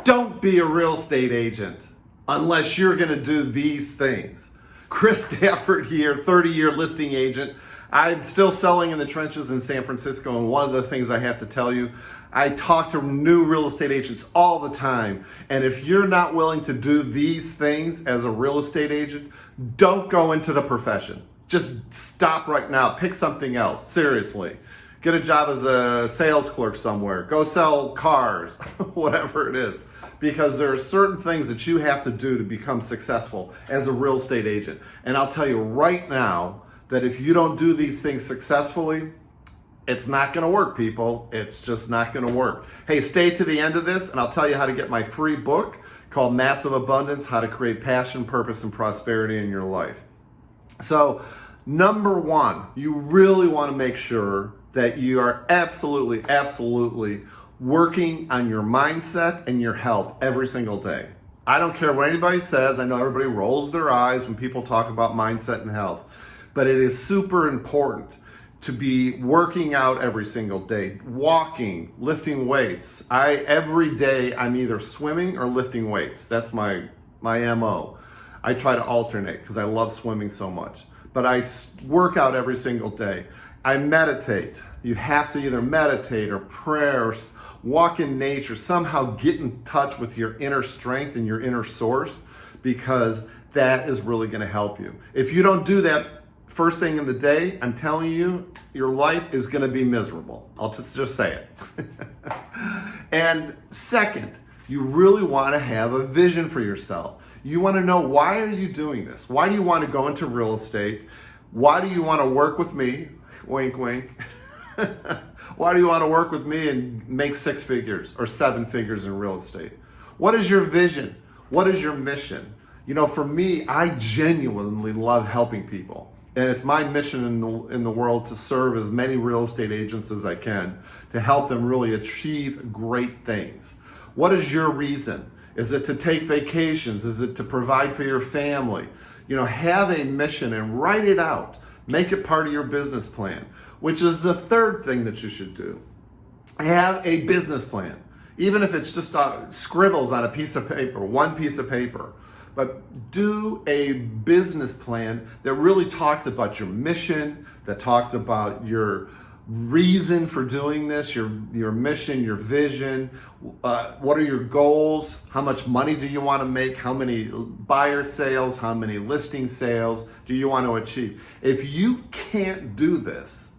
Don't be a real estate agent unless you're going to do these things. Chris Stafford here, 30-year listing agent. I'm still selling in the trenches in San Francisco, and one of the things I have to tell you, I talk to new real estate agents all the time, and if you're not willing to do these things as a real estate agent, don't go into the profession. Just stop right now. Pick something else. Seriously. Get a job as a sales clerk somewhere. Go sell cars, whatever it is. Because there are certain things that you have to do to become successful as a real estate agent. And I'll tell you right now that if you don't do these things successfully, it's not going to work, people. It's just not going to work. Hey, stay to the end of this, and I'll tell you how to get my free book called Massive Abundance, How to Create Passion, Purpose, and Prosperity in Your Life. So, number one, you really want to make sure that you are absolutely working on your mindset and your health every single day. I don't care what anybody says. I know everybody rolls their eyes when people talk about mindset and health, but it is super important to be working out every single day, walking, lifting weights. Every day I'm either swimming or lifting weights. That's my MO. I try to alternate because I love swimming so much. But I work out every single day. I meditate. You have to either meditate or pray or walk in nature, somehow get in touch with your inner strength and your inner source, because that is really going to help you. If you don't do that first thing in the day, I'm telling you, your life is going to be miserable. I'll just say it. And second, you really want to have a vision for yourself. You want to know, why are you doing this? Why do you want to go into real estate? Why do you want to work with me? Wink, wink. Why do you want to work with me and make 6 figures or 7 figures in real estate? What is your vision? What is your mission? You know, for me, I genuinely love helping people. And it's my mission in the world to serve as many real estate agents as I can to help them really achieve great things. What is your reason? Is it to take vacations? Is it to provide for your family? You know, have a mission and write it out. Make it part of your business plan, which is the third thing that you should do. Have a business plan, even if it's just scribbles on a piece of paper, one piece of paper. But do a business plan that really talks about your mission, that talks about your reason for doing this, your mission, your vision. What are your goals? How much money do you want to make? How many buyer sales? How many listing sales do you want to achieve? If you can't do this,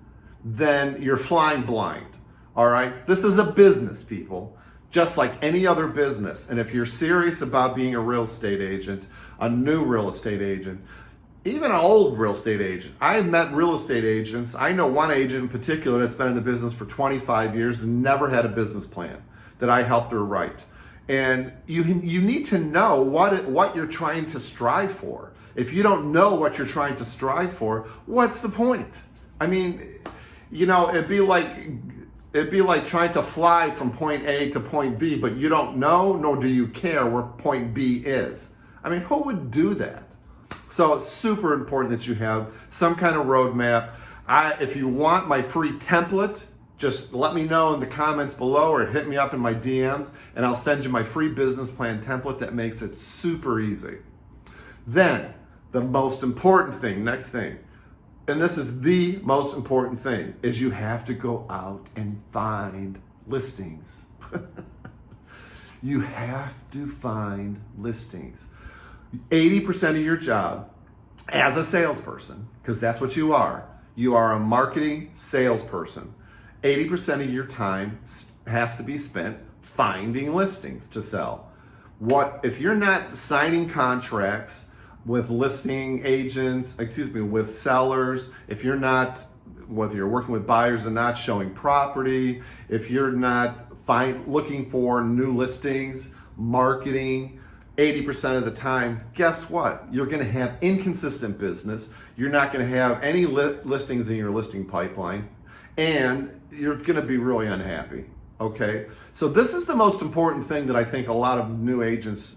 then you're flying blind. All right? This is a business, people, just like any other business. And if you're serious about being a real estate agent, a new real estate agent, even an old real estate agent. I have met real estate agents. I know one agent in particular that's been in the business for 25 years and never had a business plan that I helped her write. And you need to know what you're trying to strive for. If you don't know what you're trying to strive for, what's the point? I mean, you know, it'd be like trying to fly from point A to point B, but you don't know, nor do you care where point B is. I mean, who would do that? So it's super important that you have some kind of roadmap. If you want my free template, just let me know in the comments below or hit me up in my DMs, and I'll send you my free business plan template that makes it super easy. Then, the most important thing, next thing, and this is the most important thing, is you have to go out and find listings. You have to find listings. 80% of your job as a salesperson, because that's what you are a marketing salesperson. 80% of your time has to be spent finding listings to sell. If you're not signing contracts with listing agents, with sellers, if you're not, whether you're working with buyers or not, showing property, if you're not looking for new listings, marketing, 80% of the time, guess what? You're going to have inconsistent business. You're not going to have any listings in your listing pipeline, and you're going to be really unhappy. Okay? So this is the most important thing that I think a lot of new agents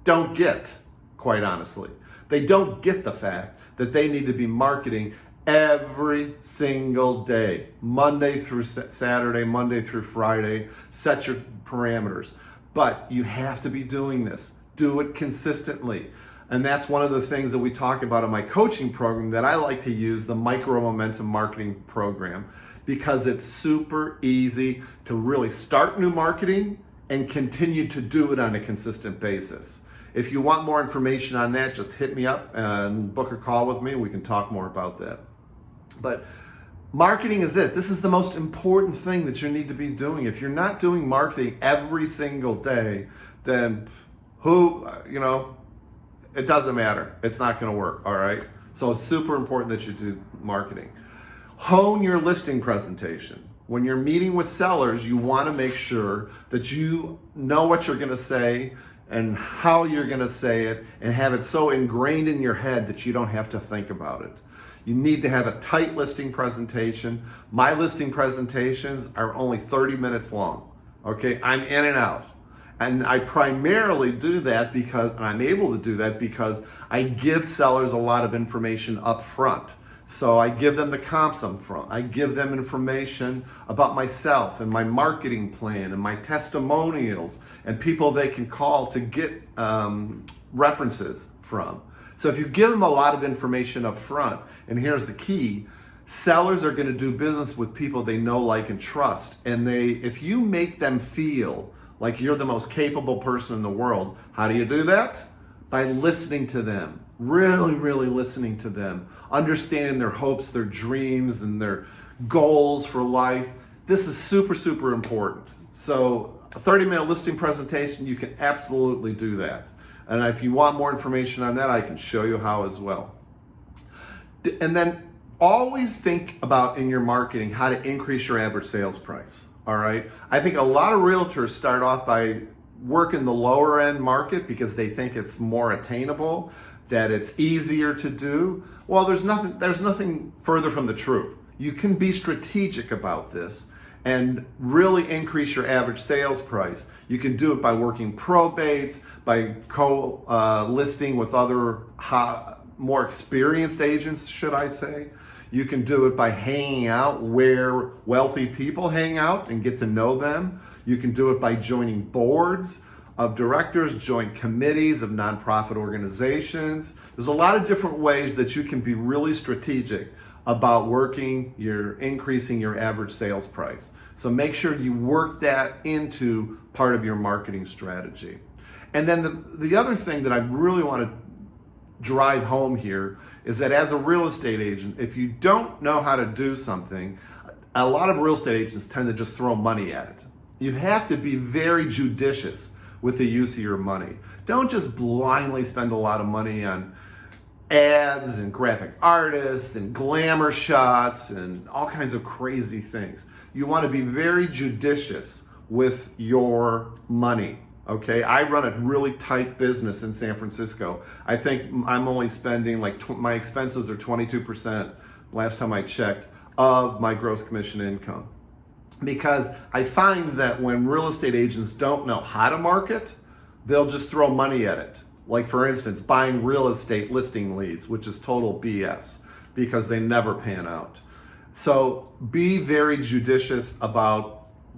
don't get, quite honestly. They don't get the fact that they need to be marketing every single day, Monday through Saturday, Monday through Friday. Set your parameters. But you have to be doing this. Do it consistently. And that's one of the things that we talk about in my coaching program that I like to use, the micro momentum marketing program, because it's super easy to really start new marketing and continue to do it on a consistent basis. If you want more information on that, just hit me up and book a call with me. We can talk more about that. But marketing is it. This is the most important thing that you need to be doing. If you're not doing marketing every single day, then it doesn't matter. It's not going to work, all right? So it's super important that you do marketing. Hone your listing presentation. When you're meeting with sellers, you want to make sure that you know what you're going to say and how you're going to say it, and have it so ingrained in your head that you don't have to think about it. You need to have a tight listing presentation. My listing presentations are only 30 minutes long, okay? I'm in and out. And I primarily do that because, and I'm able to do that because I give sellers a lot of information up front. So I give them the comps up front. I give them information about myself and my marketing plan and my testimonials and people they can call to get references from. So if you give them a lot of information up front, and here's the key, sellers are going to do business with people they know, like, and trust. And if you make them feel like you're the most capable person in the world, how do you do that? By listening to them, really, really listening to them, understanding their hopes, their dreams, and their goals for life. This is super, super important. So a 30-minute listing presentation, you can absolutely do that. And if you want more information on that, I can show you how as well. And then always think about in your marketing how to increase your average sales price, all right? I think a lot of realtors start off by working the lower end market because they think it's more attainable, that it's easier to do. Well, there's nothing further from the truth. You can be strategic about this and really increase your average sales price. You can do it by working probates, by listing with other more experienced agents, should I say. You can do it by hanging out where wealthy people hang out and get to know them. You can do it by joining boards of directors, joint committees of nonprofit organizations. There's a lot of different ways that you can be really strategic about increasing your average sales price. So make sure you work that into part of your marketing strategy. And then the other thing that I really want to drive home here is that as a real estate agent, if you don't know how to do something, a lot of real estate agents tend to just throw money at it. You have to be very judicious with the use of your money. Don't just blindly spend a lot of money on ads and graphic artists and glamour shots and all kinds of crazy things. You want to be very judicious with your money. Okay, I run a really tight business in San Francisco. I think I'm only spending my expenses are 22%, last time I checked, of my gross commission income. Because I find that when real estate agents don't know how to market, they'll just throw money at it. Like, for instance, buying real estate listing leads, which is total BS because they never pan out. So be very judicious about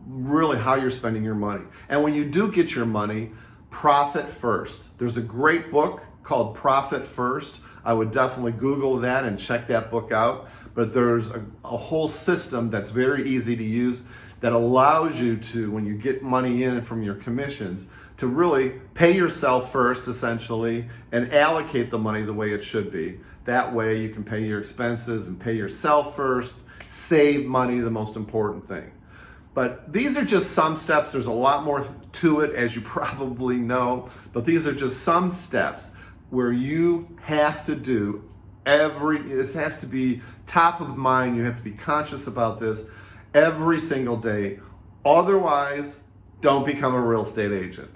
really how you're spending your money. And when you do get your money, profit first. There's a great book called Profit First. I would definitely Google that and check that book out. But there's a whole system that's very easy to use that allows you to, when you get money in from your commissions, to really pay yourself first, essentially, and allocate the money the way it should be. That way you can pay your expenses and pay yourself first, save money, the most important thing. But these are just some steps. There's a lot more to it, as you probably know, but these are just some steps where you have to do this has to be top of mind. You have to be conscious about this every single day. Otherwise, don't become a real estate agent.